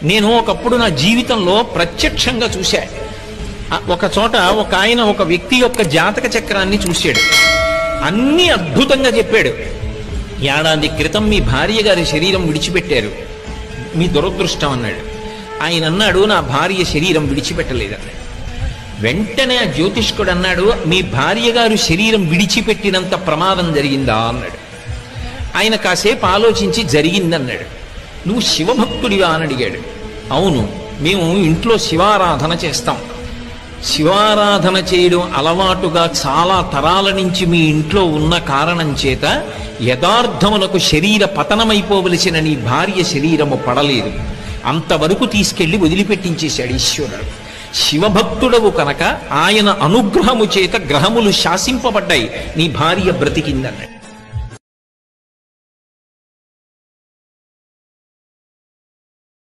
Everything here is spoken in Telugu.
నేను ఒకప్పుడు నా జీవితంలో ప్రత్యక్షంగా చూశా. ఒక చోట ఒక ఆయన ఒక వ్యక్తి యొక్క జాతక చక్రాన్ని చూశాడు. అన్ని అద్భుతంగా చెప్పాడు. ఏడాది క్రితం మీ భార్య గారి శరీరం విడిచిపెట్టారు, మీ దురదృష్టం అన్నాడు. ఆయన అన్నాడు, నా భార్య శరీరం విడిచిపెట్టలేదన్నాడు. వెంటనే ఆ జ్యోతిష్కుడు అన్నాడు, మీ భార్య గారు శరీరం విడిచిపెట్టినంత ప్రమాదం జరిగిందా అన్నాడు. ఆయన కాసేపు ఆలోచించి జరిగిందన్నాడు. నువ్వు శివభక్తుడివా అని అడిగాడు. అవును, మేము ఇంట్లో శివారాధన చేస్తాం. శివారాధన చేయడం అలవాటుగా చాలా తరాల నుంచి మీ ఇంట్లో ఉన్న కారణం చేత యథార్థమునకు శరీర పతనమైపోవలసిన నీ భార్య శరీరము పడలేదు, అంతవరకు తీసుకెళ్లి వదిలిపెట్టించేశాడు ఈశ్వరుడు. శివభక్తుడవు కనుక ఆయన అనుగ్రహము చేత గ్రహములు శాసింపబడ్డాయి, నీ భార్య బ్రతికిందన్నాడు.